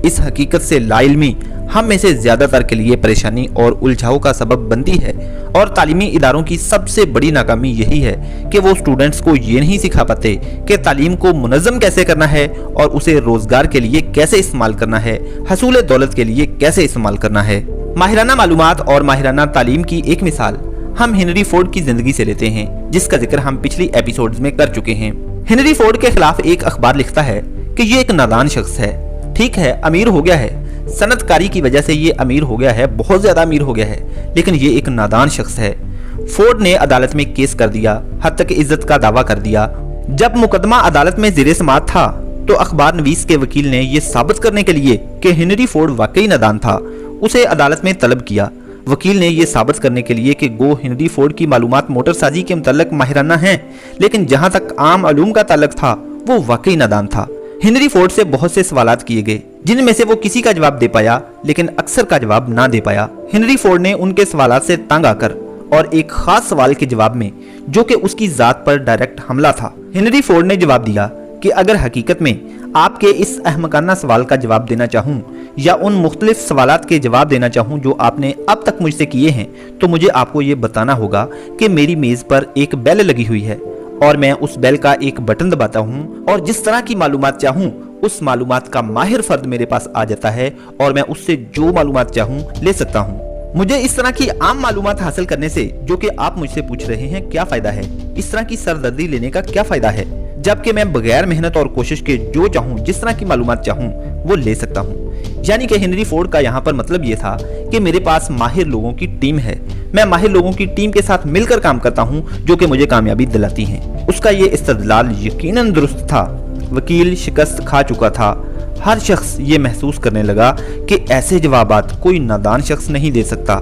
इस हकीकत से लाइल्मी हम में से ज्यादातर के लिए परेशानी और उलझाव का सबब बनती है, और तालीमी इदारों की सबसे बड़ी नाकामी यही है कि वो स्टूडेंट्स को ये नहीं सिखा पाते कि तालीम को मुनज़्ज़म कैसे करना है और उसे रोजगार के लिए कैसे इस्तेमाल करना है, हसूल दौलत के लिए कैसे इस्तेमाल करना है। माहिराना मालूमात और माहिराना तालीम की एक मिसाल हम हेनरी फोर्ड की जिंदगी से लेते हैं, जिसका जिक्र हम पिछली एपिसोड्स में कर चुके हैं। हेनरी फोर्ड के खिलाफ एक अखबार लिखता है कि ये एक नादान शख्स है। ठीक है, अमीर हो गया है, सनतकारी की वजह से ये अमीर हो गया है, बहुत ज्यादा अमीर हो गया है, लेकिन ये एक नादान शख्स है। फोर्ड ने अदालत में केस कर दिया, हद तक इज्जत का दावा कर दिया। जब मुकदमा अदालत में ज़ेरे समाअत था तो अखबार नवीस के वकील ने यह साबित करने के लिए कि हेनरी फोर्ड वाकई नादान था, उसे अदालत में तलब किया। वकील ने यह साबित करने के लिए कि गो हेनरी फोर्ड की मालूमात मोटरसाजी के मुतल्लिक माहिराना हैं, लेकिन जहां तक आम मालूम का ताल्लुक था वो वाकई नादान था। हेनरी फोर्ड से बहुत से सवालात किए गए, जिनमें से वो किसी का जवाब दे पाया, लेकिन अक्सर का जवाब ना दे पाया। हेनरी फोर्ड ने उनके सवालात से तंग आकर और एक खास सवाल के जवाब में, जो कि उसकी जात पर डायरेक्ट हमला था, हेनरी फोर्ड ने जवाब दिया कि अगर हकीकत में आपके इस अहमकाना सवाल का जवाब देना चाहूं या उन मुख्तलिफ सवालात के जवाब देना चाहूं जो आपने अब तक मुझसे किए हैं, तो मुझे आपको ये बताना होगा कि मेरी मेज पर एक बेल लगी हुई है और मैं उस बेल का एक बटन दबाता हूं और जिस तरह की मालूमात चाहूं उस मालूमात का माहिर फर्द मेरे पास आ जाता है और मैं उससे जो मालूमात चाहूं ले सकता हूं। मुझे इस तरह की आम मालूमात हासिल करने से, जो कि आप मुझसे पूछ रहे हैं, क्या फायदा है? इस तरह की सरदर्दी लेने का क्या फायदा है, जबकि मैं बगैर मेहनत और कोशिश के जो चाहूं, जिस तरह की मालूमात चाहूं वो ले सकता हूं। यानी कि हेनरी फोर्ड का यहाँ पर मतलब ये था कि मेरे पास माहिर लोगों की टीम है, मैं माहिर लोगों की टीम के साथ मिलकर काम करता हूँ जो कि मुझे कामयाबी दिलाती हैं। उसका ये इस्तदलाल यकीनन दुरुस्त था। वकील शिकस्त खा चुका था। हर शख्स ये महसूस करने लगा कि ऐसे जवाबात कोई नादान शख्स नहीं दे सकता,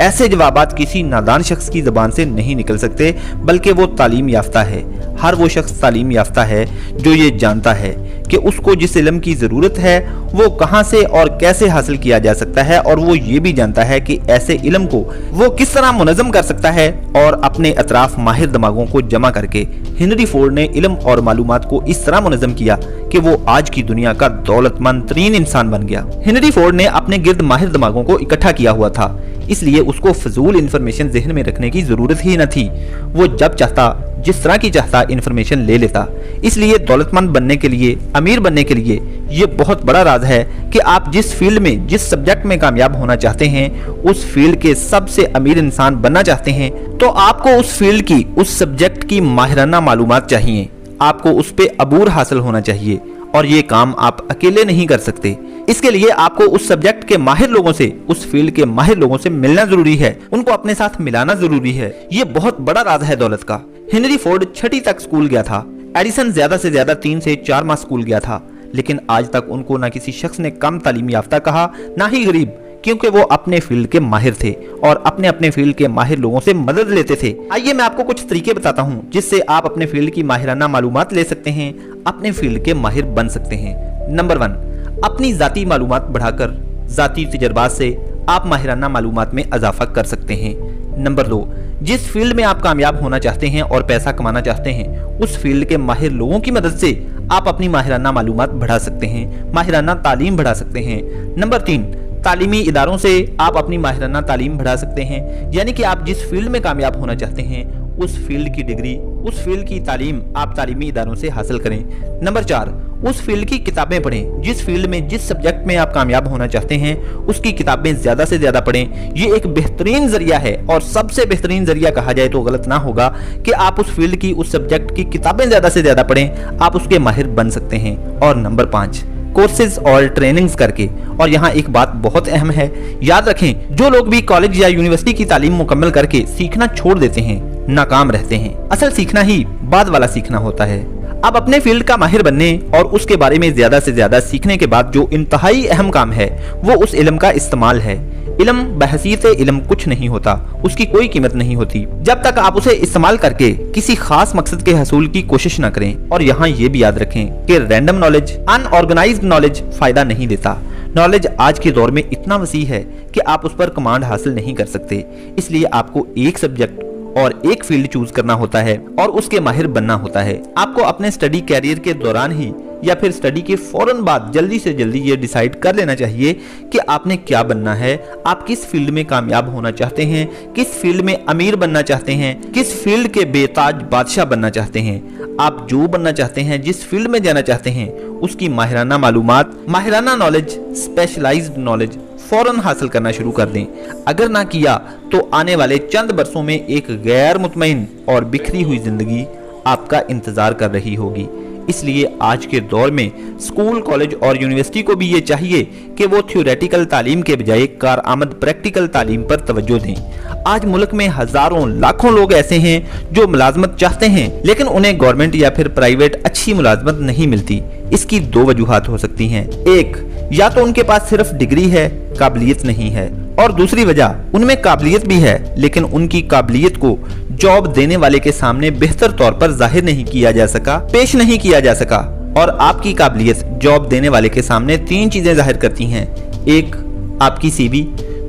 ऐसे जवाबात किसी नादान शख्स की ज़बान से नहीं निकल सकते, बल्कि वो तालीम याफ्ता है। हर वो शख्स तालीम याफ्ता है जो ये जानता है कि उसको जिस इल्म की ज़रूरत है वो कहाँ से और कैसे हासिल किया जा सकता है, और वो ये भी जानता है कि ऐसे इल्म को वो किस तरह मुनज़्ज़म कर सकता है और अपने अतराफ माहिर दिमागों को जमा करके हेनरी फोर्ड ने इल्म और मालूमात को इस तरह मुनज़्ज़म किया कि वो आज की दुनिया का दौलतमंद तरीन इंसान बन गया। हेनरी फोर्ड ने अपने गिर्द माहिर दिमागों को इकट्ठा किया हुआ था, इसलिए उसको फजूल इंफॉर्मेशन ज़हन में रखने की ज़रूरत ही न थी। वो जब चाहता, जिस तरह की चाहता इंफॉर्मेशन ले लेता। इसलिए दौलतमंद बनने के लिए, अमीर बनने के लिए ये बहुत बड़ा राज है कि आप जिस फील्ड में, जिस सब्जेक्ट में कामयाब होना चाहते हैं, उस फील्ड के सबसे अमीर इंसान बनना चाहते हैं, तो आपको उस फील्ड की, उस सब्जेक्ट की माहिराना मालूमात चाहिए। आपको उस पे अबूर हासिल होना चाहिए और ये काम आप अकेले नहीं कर सकते। इसके लिए आपको उस सब्जेक्ट के माहिर लोगों से, उस फील्ड के माहिर लोगों से मिलना जरूरी है, उनको अपने साथ मिलाना जरूरी है। ये बहुत बड़ा राज है दौलत का। हेनरी फोर्ड 6वीं तक स्कूल गया था। एडिसन ज्यादा से ज्यादा 3 से 4 माह स्कूल गया था, लेकिन आज तक उनको ना किसी शख्स ने कम तालीम याफ्ता कहा, ना ही गरीब, क्योंकि वो अपने फील्ड के माहिर थे और अपने अपने फील्ड के माहिर लोगों से मदद लेते थे। आइए मैं आपको कुछ तरीके बताता हूँ जिससे आप अपने फील्ड की माहिराना मालूमात ले सकते हैं, अपने फील्ड के माहिर बन सकते हैं। नंबर 1, अपनी जाती मालूमात बढ़ाकर जाती तजर्बात से आप माहिराना मालूमात में इजाफा कर सकते हैं। नंबर 2, जिस फील्ड में आप कामयाब होना चाहते हैं और पैसा कमाना चाहते हैं, उस फील्ड के माहिर लोगों की मदद से आप अपनी माहिराना मालूमात बढ़ा सकते हैं, माहिराना तालीम बढ़ा सकते हैं। नंबर 3, तालीमी इदारों से आप अपनी माहिराना तालीम बढ़ा सकते हैं, यानी कि आप जिस फील्ड में कामयाब होना चाहते हैं उस फील्ड की डिग्री, उस फील्ड की तालीम आप तालीमी इदारों से हासिल करें। नंबर 4, उस फील्ड की किताबें पढ़ें। जिस फील्ड में, जिस सब्जेक्ट में आप कामयाब होना चाहते हैं उसकी किताबें ज्यादा से ज्यादा पढ़ें। ये एक बेहतरीन जरिया है और सबसे बेहतरीन जरिया कहा जाए तो गलत ना होगा कि आप उस फील्ड की, उस सब्जेक्ट की किताबें ज्यादा से ज्यादा पढ़ें, आप उसके माहिर बन सकते हैं। और नंबर 5, कोर्सेज और ट्रेनिंग्स करके। और यहाँ एक बात बहुत अहम है, याद रखें, जो लोग भी कॉलेज या यूनिवर्सिटी की तालीम मुकम्मल करके सीखना छोड़ देते हैं, नाकाम रहते हैं। असल सीखना ही बाद वाला सीखना होता है। अब अपने फील्ड का माहिर बनने और उसके बारे में ज्यादा से ज्यादा सीखने के बाद जो इंतहाई अहम काम है वो उस इल्म का इस्तेमाल है। इल्म बहसीयत इल्म कुछ नहीं होता, उसकी कोई कीमत नहीं होती जब तक आप उसे इस्तेमाल करके किसी खास मकसद के हसूल की कोशिश न करें। और यहाँ ये भी याद रखें कि रैंडम नॉलेज, अनऑर्गेनाइज्ड नॉलेज फायदा नहीं देता। नॉलेज आज के दौर में इतना वसी है कि आप उस पर कमांड हासिल नहीं कर सकते, इसलिए आपको एक सब्जेक्ट और एक फील्ड चूज करना होता है और उसके माहिर बनना होता है। आपको अपने स्टडी कैरियर के दौरान ही या फिर स्टडी के फौरन बाद जल्दी से जल्दी ये डिसाइड कर लेना चाहिए कि आपने क्या बनना है, आप किस फील्ड में कामयाब होना चाहते हैं, किस फील्ड में अमीर बनना चाहते हैं, किस फील्ड के बेताज बादशाह बनना चाहते हैं। आप जो बनना चाहते हैं, जिस फील्ड में जाना चाहते हैं, उसकी माहिराना मालूमात, माहिराना नॉलेज, स्पेशलाइज्ड नॉलेज फौरन हासिल करना शुरू कर दें। अगर ना किया तो आने वाले चंद बरसों में एक गैर मुतमईन और बिखरी हुई जिंदगी आपका इंतजार कर रही होगी। इसलिए आज के दौर में स्कूल, कॉलेज और यूनिवर्सिटी को भी ये चाहिए कि वो थ्योरेटिकल तालीम के बजाय कारआमद प्रैक्टिकल तालीम पर तवज्जो दें। आज मुल्क में हजारों लाखों लोग ऐसे हैं जो मुलाजमत चाहते हैं, लेकिन उन्हें गवर्नमेंट या फिर प्राइवेट अच्छी मुलाजमत नहीं मिलती। इसकी दो वजूहात हो सकती हैं। एक, या तो उनके पास सिर्फ डिग्री है, काबिलियत नहीं है, और दूसरी वजह, उनमें काबिलियत भी है लेकिन उनकी काबिलियत को जॉब देने वाले के सामने बेहतर तौर पर जाहिर नहीं किया जा सका, पेश नहीं किया जा सका। और आपकी काबिलियत जॉब देने वाले के सामने तीन चीजें जाहिर करती हैं। एक, आपकी सीवी,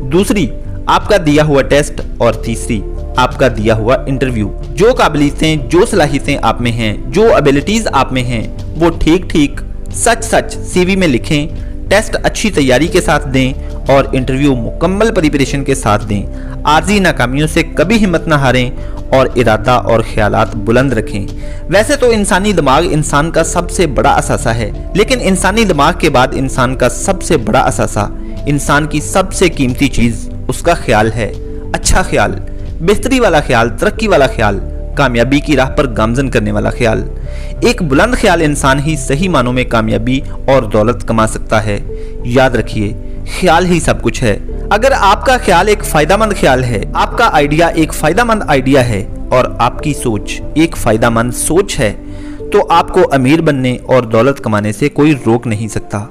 दूसरी, आपका दिया हुआ टेस्ट, और तीसरी, आपका दिया हुआ इंटरव्यू। जो काबिलियतें, जो सलाहियतें आप में हैं, जो एबिलिटीज आप में हैं, वो ठीक ठीक सच सच सीवी में लिखें, टेस्ट अच्छी तैयारी के साथ दें और इंटरव्यू मुकम्मल प्रिपरेशन के साथ दें। आर्जी नाकामियों से कभी हिम्मत ना हारें और इरादा और ख्यालात बुलंद रखें। वैसे तो इंसानी दिमाग इंसान का सबसे बड़ा असासा है, लेकिन इंसानी दिमाग के बाद इंसान का सबसे बड़ा असासा, इंसान की सबसे कीमती चीज उसका ख्याल है। अच्छा ख्याल, बेहतरी वाला ख्याल, तरक्की वाला ख्याल, कामयाबी की राह पर गामजन करने वाला ख्याल। एक बुलंद ख्याल इंसान ही सही मानों में कामयाबी और दौलत कमा सकता है। याद रखिए, ख्याल ही सब कुछ है। अगर आपका ख्याल एक फायदामंद ख्याल है, आपका आइडिया एक फायदामंद आइडिया है और आपकी सोच एक फायदामंद सोच है, तो आपको अमीर बनने और दौलत कमाने से कोई रोक नहीं सकता।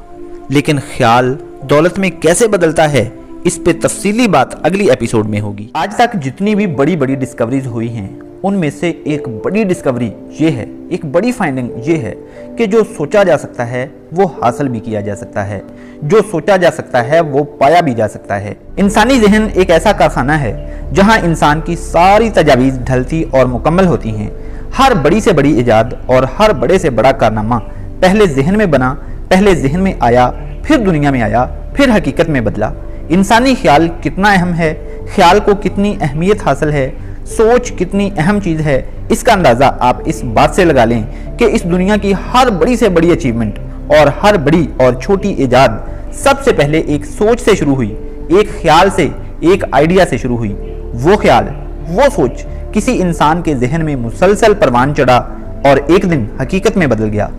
लेकिन ख्याल दौलत में कैसे बदलता है, इस पे तफसीली बात अगली एपिसोड में होगी। आज तक जितनी भी बड़ी बड़ी डिस्कवरीज हुई हैं, उनमें से एक बड़ी डिस्कवरी ये है, एक बड़ी फाइंडिंग ये है कि जो सोचा जा सकता है वो हासिल भी किया जा सकता है, जो सोचा जा सकता है वो पाया भी जा सकता है। इंसानी जहन एक ऐसा कारखाना है जहां इंसान की सारी तजावीज़ ढलती और मुकम्मल होती हैं। हर बड़ी से बड़ी इजाद और हर बड़े से बड़ा कारनामा पहले जहन में बना, पहले जहन में आया, फिर दुनिया में आया, फिर हकीकत में बदला। इंसानी ख्याल कितना अहम है, ख्याल को कितनी अहमियत हासिल है, सोच कितनी अहम चीज़ है, इसका अंदाज़ा आप इस बात से लगा लें कि इस दुनिया की हर बड़ी से बड़ी अचीवमेंट और हर बड़ी और छोटी इजाद सबसे पहले एक सोच से शुरू हुई, एक ख्याल से, एक आइडिया से शुरू हुई। वो ख्याल, वो सोच किसी इंसान के जहन में मुसलसल परवान चढ़ा और एक दिन हकीकत में बदल गया।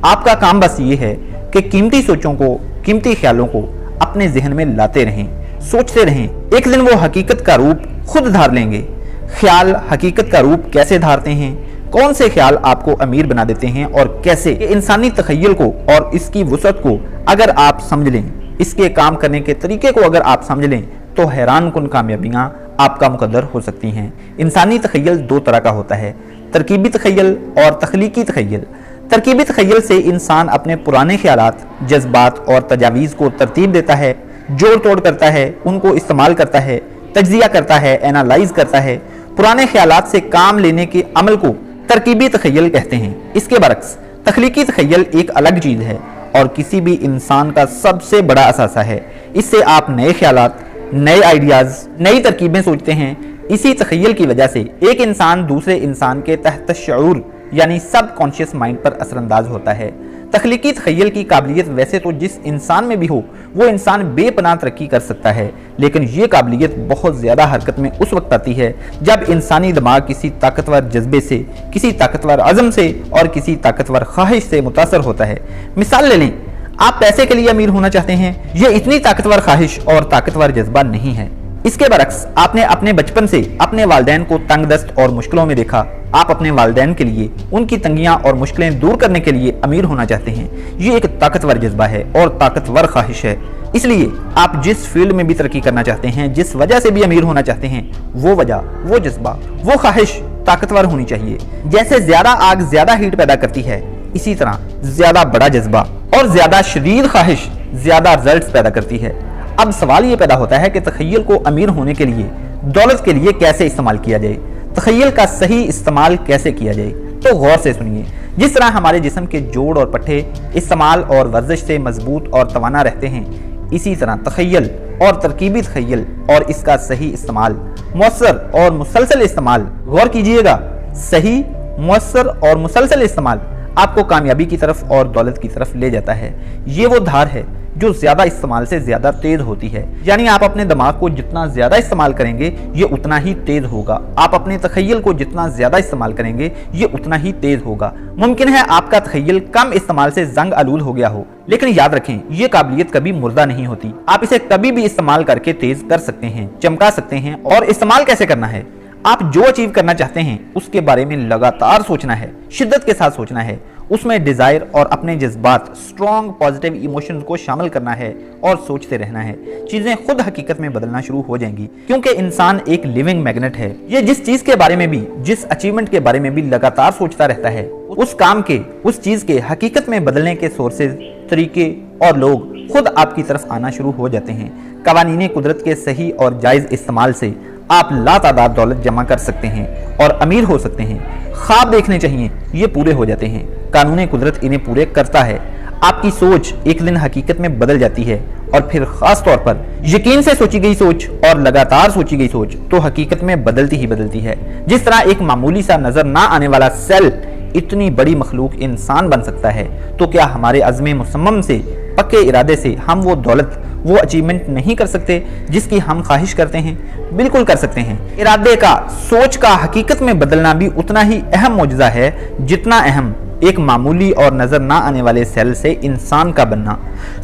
आपका काम बस ये है कि कीमती सोचों को, कीमती ख्यालों को अपने जहन में लाते रहें, सोचते रहें। एक दिन वो हकीकत का रूप खुद धार लेंगे। ख्याल हकीकत का रूप कैसे धारते हैं, कौन से ख्याल आपको अमीर बना देते हैं और कैसे, इंसानी तखय्युल को और इसकी वुसअत को अगर आप समझ लें, इसके काम करने के तरीके को अगर आप समझ लें, तो हैरान कुन कामयाबियां आपका मुकद्दर हो सकती हैं। इंसानी तखय्युल दो तरह का होता है, तरकीबी तखय्युल और तख्लीकी तखय्युल। तरकीबी तखय्युल से इंसान अपने पुराने ख्यालात, जज्बात और तजावीज़ को तरतीब देता है, जोड़ तोड़ करता है, उनको इस्तेमाल करता है, तज्जिया करता है, एनालाइज करता है। पुराने ख्यालात से काम लेने के अमल को तरकीबी तखय्युल कहते हैं। इसके बरक्स तख्लीकी तखय्युल एक अलग चीज़ है और किसी भी इंसान का सबसे बड़ा असासा है। इससे आप नए ख्यालात, नए आइडियाज़, नई तरकीबें सोचते हैं। इसी तखय्युल की वजह से एक इंसान दूसरे इंसान के तहत शऊर यानी सब कॉन्शियस माइंड पर असरअंदाज होता है। तख्लीकी तखय्युल की काबिलियत वैसे तो जिस इंसान में भी हो वो इंसान बेपनाह तरक्की कर सकता है, लेकिन ये काबिलियत बहुत ज़्यादा हरकत में उस वक्त आती है जब इंसानी दिमाग किसी ताकतवर जज्बे से, किसी ताकतवर अज़म से और किसी ताकतवर ख्वाहिश से मुतासर होता है। मिसाल ले लें, आप पैसे के लिए अमीर होना चाहते हैं। ये इतनी ताकतवर ख्वाहिश और ताकतवर जज्बा नहीं है। इसके बरक्स आपने अपने बचपन से अपने वालिदैन को तंग दस्त और मुश्किलों में देखा। आप अपने वालिदैन के लिए उनकी तंगियां और मुश्किलें दूर करने के लिए अमीर होना चाहते हैं। ये एक ताकतवर जज्बा है और ताकतवर ख्वाहिश है। इसलिए आप जिस फील्ड में भी तरक्की करना चाहते हैं, जिस वजह से भी अमीर होना चाहते हैं, वो वजह, वो जज्बा, वो ख्वाहिश ताकतवर होनी चाहिए। जैसे ज्यादा आग ज्यादा हीट पैदा करती है, इसी तरह ज्यादा बड़ा जज्बा और ज्यादा शदीद ख्वाहिश ज्यादा रिजल्ट्स पैदा करती है। अब सवाल ये पैदा होता है कि तखय्युल को अमीर होने के लिए, दौलत के लिए कैसे इस्तेमाल किया जाए, तखय्युल का सही इस्तेमाल कैसे किया जाए। तो गौर से सुनिए। जिस तरह हमारे जिस्म के जोड़ और पट्टे इस्तेमाल और वर्जिश से मजबूत और तवाना रहते हैं, इसी तरह तखय्युल और तरकीबी तखय्युल और इसका सही इस्तेमाल, मुअस्सर और मुसलसल इस्तेमाल, गौर कीजिएगा, सही, मुअस्सर और मुसलसल इस्तेमाल आपको कामयाबी की तरफ और दौलत की तरफ ले जाता है। ये वो धार है जो ज्यादा इस्तेमाल से ज्यादा तेज होती है। यानी आप अपने दिमाग को जितना ज्यादा इस्तेमाल करेंगे ये उतना ही तेज होगा। आप अपने तखय्युल को जितना ज्यादा इस्तेमाल करेंगे ये उतना ही तेज होगा। मुमकिन है आपका तखय्युल कम इस्तेमाल से जंग आलूद हो गया हो, लेकिन याद रखें ये काबिलियत कभी मुर्दा नहीं होती। आप इसे कभी भी इस्तेमाल करके तेज कर सकते हैं, चमका सकते हैं। और इस्तेमाल कैसे करना है? आप जो अचीव करना चाहते हैं उसके बारे में लगातार सोचना है, शिद्दत के साथ सोचना है, उसमें डिजायर और अपने जज्बात, स्ट्रॉन्ग पॉजिटिव इमोशंस को शामिल करना है और सोचते रहना है। चीजें खुद हकीकत में बदलना शुरू हो जाएंगी, क्योंकि इंसान एक लिविंग मैग्नेट है। ये जिस चीज के बारे में भी, जिस अचीवमेंट के बारे में भी लगातार सोचता रहता है, उस काम के, उस चीज के हकीकत में बदलने के सोर्सेज, तरीके और लोग खुद आपकी तरफ आना शुरू हो जाते हैं। कवानीने कुदरत के सही और जायज इस्तेमाल से आप लातादाद दौलत जमा कर सकते हैं और अमीर हो सकते हैं। ख्वाब देखने चाहिए, ये पूरे हो जाते हैं। कानूने कुदरत इन्हें पूरे करता है। आपकी सोच एक दिन हकीकत में बदल जाती है और फिर खास तौर पर यकीन से सोची गई सोच और लगातार सोची गई सोच तो हकीकत में बदलती ही बदलती है। जिस तरह एक मामूली सा नजर ना आने वाला सेल इतनी बड़ी मखलूक इंसान बन सकता है, तो क्या हमारे अज़्म मुसम्मम से, पक्के इरादे से हम वो दौलत, वो अचीवमेंट नहीं कर सकते जिसकी हम ख्वाहिश करते हैं? बिल्कुल कर सकते हैं। इरादे का, सोच का हकीकत में बदलना भी उतना ही अहम मौजज़ा है जितना अहम एक मामूली और नजर ना आने वाले सेल से इंसान का बनना।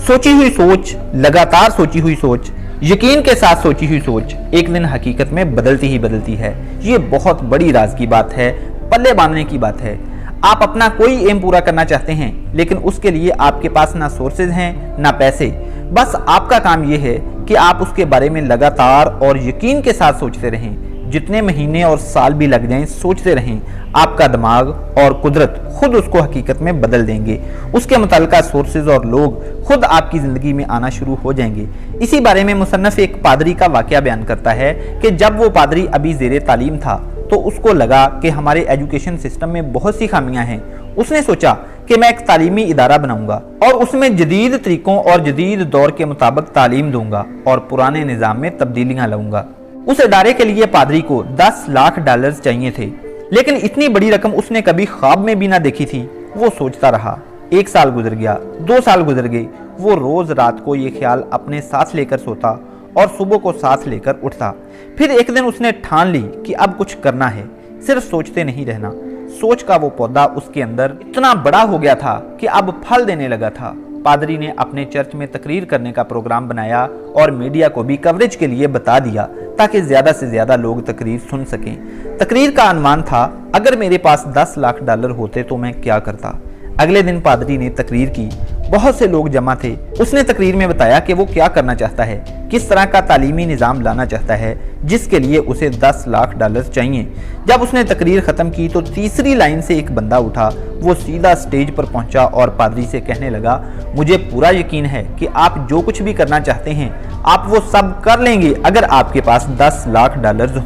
सोची हुई सोच, लगातार सोची हुई सोच, यकीन के साथ सोची हुई सोच एक दिन हकीकत में बदलती ही बदलती है। ये बहुत बड़ी राज की बात है, पल्ले बांधने की बात है। आप अपना कोई एम पूरा करना चाहते हैं, लेकिन उसके लिए आपके पास ना सोर्सेज हैं ना पैसे। बस आपका काम यह है कि आप उसके बारे में लगातार और यकीन के साथ सोचते रहें। जितने महीने और साल भी लग जाएं, सोचते रहें। आपका दिमाग और कुदरत खुद उसको हकीकत में बदल देंगे। उसके मुताल्लिका सोर्सेज और लोग खुद आपकी ज़िंदगी में आना शुरू हो जाएंगे। इसी बारे में मुसन्नफ़ एक पादरी का वाक़या बयान करता है कि जब वो पादरी अभी ज़ेरे तालीम था तो उसको लगा कि हमारे एजुकेशन सिस्टम में बहुत सी खामियां हैं। उसने सोचा कि मैं एक तालीमी इदारा बनाऊंगा और उसमें जदीद तरीकों और जदीद दौर के मुताबिक तालीम दूंगा और पुराने निज़ाम में तब्दीलियां लाऊंगा। उस इदारे के लिए पादरी को $10 लाख चाहिए थे, लेकिन इतनी बड़ी रकम उसने कभी ख्वाब में भी ना देखी थी। वो सोचता रहा। 1 साल गुजर गया, 2 साल गुजर गए। वो रोज रात को ये ख्याल अपने साथ लेकर सोता और सुबह को साथ लेकर उठता। फिर एक दिन उसने ठान ली कि अब कुछ करना है, सिर्फ सोचते नहीं रहना। सोच का वो पौधा उसके अंदर इतना बड़ा हो गया था कि अब फल देने लगा था। पादरी ने अपने चर्च में तकरीर करने का प्रोग्राम बनाया और मीडिया को भी कवरेज के लिए बता दिया ताकि ज्यादा से ज्यादा लोग तकरीर सुन सकें। तकरीर का अनुमान था, अगर मेरे पास $10 लाख होते तो मैं क्या करता। अगले दिन पादरी ने तकरीर की। बहुत से लोग जमा थे। उसने तकरीर में बताया कि वो क्या करना चाहता है, किस तरह का तालीमी निज़ाम लाना चाहता है जिसके लिए उसे $10 लाख चाहिए। जब उसने तकरीर ख़त्म की तो तीसरी लाइन से एक बंदा उठा। वो सीधा स्टेज पर पहुंचा और पादरी से कहने लगा, मुझे पूरा यकीन है कि आप जो कुछ भी करना चाहते हैं आप वो सब कर लेंगे अगर आपके पास $10 लाख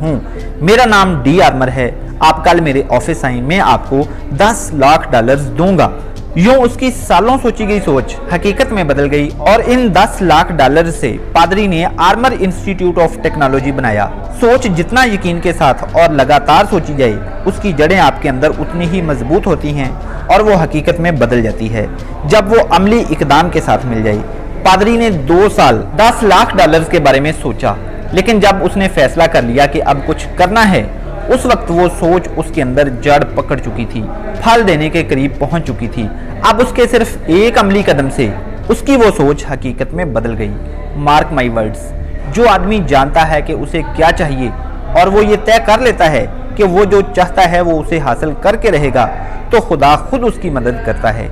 हों। मेरा नाम डी आर्मर है, आप कल मेरे ऑफिस आए, मैं आपको $10 लाख दूंगा। यूं उसकी सालों सोची गई सोच हकीकत में बदल गई और इन $10 लाख से पादरी ने आर्मर इंस्टीट्यूट ऑफ टेक्नोलॉजी बनाया। सोच जितना यकीन के साथ और लगातार सोची जाए, उसकी जड़ें आपके अंदर उतनी ही मजबूत होती हैं और वो हकीकत में बदल जाती है जब वो अमली इकदाम के साथ मिल जाए। पादरी ने 2 साल $10 लाख के बारे में सोचा, लेकिन जब उसने फैसला कर लिया कि अब कुछ करना है, उस वक्त वो सोच उसके अंदर जड़ पकड़ चुकी थी, फल देने के करीब पहुंच चुकी थी। अब उसके सिर्फ एक अमली कदम से उसकी वो सोच हकीकत में बदल गई। मार्क माई वर्ड्स, जो आदमी जानता है कि उसे क्या चाहिए और वो ये तय कर लेता है कि वो जो चाहता है वो उसे हासिल करके रहेगा, तो खुदा खुद उसकी मदद करता है।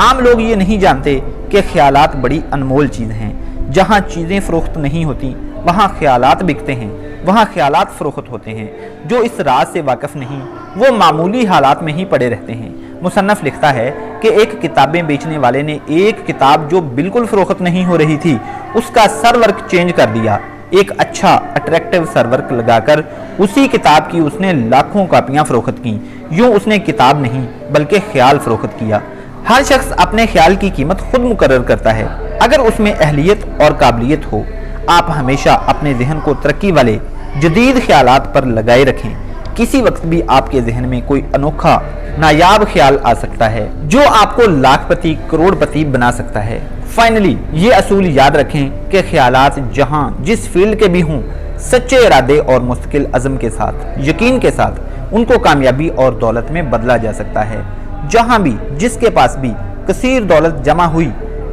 आम लोग ये नहीं जानते कि ख्यालात बड़ी अनमोल चीज़ हैं। जहाँ चीज़ें फरोख्त नहीं होती वहाँ ख्यालात बिकते हैं, वहाँ ख्यालात फरोख्त होते हैं। जो इस राज से वाकिफ नहीं वो मामूली हालात में ही पड़े रहते हैं। मुसन्नफ लिखता है कि एक किताबें बेचने वाले ने एक किताब जो बिल्कुल फरोख्त नहीं हो रही थी उसका सरवर्क चेंज कर दिया। एक अच्छा अट्रैक्टिव सरवर्क लगाकर उसी किताब की उसने लाखों कापियां फरोख्त की। यूं उसने किताब नहीं बल्कि ख्याल फरोख्त किया। हर शख्स अपने ख्याल की कीमत खुद मुकर्रर करता है अगर उसमें अहलियत और काबिलियत हो। आप हमेशा अपने जहन को तरक्की वाले जदीद ख्यालात पर लगाए रखें। किसी वक्त भी आपके जहन में कोई अनोखा नायाब ख्याल आ सकता है जो आपको लाखपति करोड़पति बना सकता है। फाइनली ये असूल याद रखें कि ख्यालात जहां जिस फील्ड के भी हों, सच्चे इरादे और मुस्तकिल अज़म के साथ, यकीन के साथ उनको कामयाबी और दौलत में बदला जा सकता है। जहां भी जिसके पास भी कसीर दौलत जमा हुई,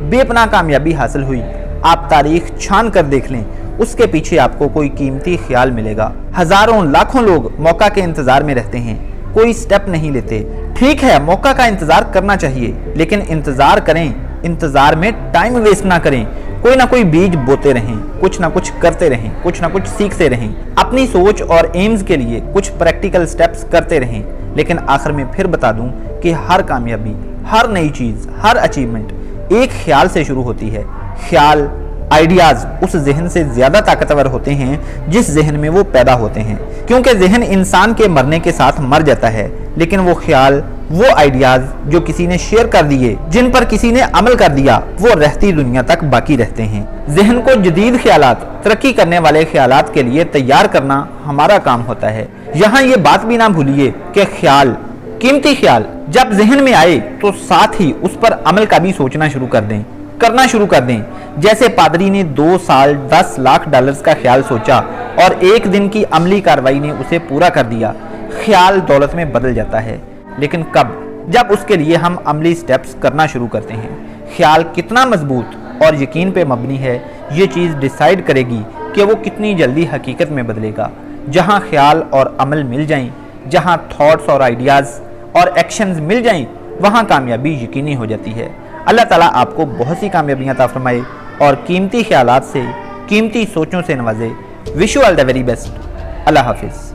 बेपनाह कामयाबी हासिल हुई, आप तारीख छान कर देख लें, उसके पीछे आपको कोई कीमती ख्याल मिलेगा। हजारों लाखों लोग मौका के इंतजार में रहते हैं, कोई स्टेप नहीं लेते। ठीक है, मौका का इंतजार करना चाहिए, लेकिन इंतजार करें, इंतजार में टाइम वेस्ट ना करें। कोई ना कोई बीज बोते रहें, कुछ ना कुछ करते रहें, कुछ ना कुछ सीखते रहें, अपनी सोच और एम्स के लिए कुछ प्रैक्टिकल स्टेप्स करते रहें। लेकिन आखिर में फिर बता दूं कि हर कामयाबी, हर नई चीज, हर अचीवमेंट एक ख्याल से शुरू होती है। ख्याल, आइडियाज उस जहन से ज्यादा ताकतवर होते हैं जिस जहन में वो पैदा होते हैं, क्योंकि जहन इंसान के मरने के साथ मर जाता है, लेकिन वो ख्याल, वो आइडियाज जो किसी ने शेयर कर दिए, जिन पर किसी ने अमल कर दिया, वो रहती दुनिया तक बाकी रहते हैं। जहन को जदीद ख्यालात, तरक्की करने वाले ख्यालात के लिए तैयार करना हमारा काम होता है। यहाँ ये बात भी ना भूलिए कि ख्याल, कीमती ख्याल जब जहन में आए तो साथ ही उस पर अमल का भी सोचना शुरू कर दें, करना शुरू कर दें। जैसे पादरी ने 2 साल $10 लाख का ख्याल सोचा और एक दिन की अमली कार्रवाई ने उसे पूरा कर दिया। ख्याल दौलत में बदल जाता है, लेकिन कब? जब उसके लिए हम अमली स्टेप्स करना शुरू करते हैं। ख्याल कितना मजबूत और यकीन पे मबनी है, ये चीज़ डिसाइड करेगी कि वो कितनी जल्दी हकीकत में बदलेगा। जहाँ ख्याल और अमल मिल जाएं, जहाँ थॉट्स और आइडियाज़ और एक्शंस मिल जाएं, वहाँ कामयाबी यकीनी हो जाती है। अल्लाह ताला आपको बहुत सी कामयाबियाँ अता फरमाए और कीमती ख्यालात से, कीमती सोचों से नवाजे। Wish you all the very best. अल्लाह हाफिज़।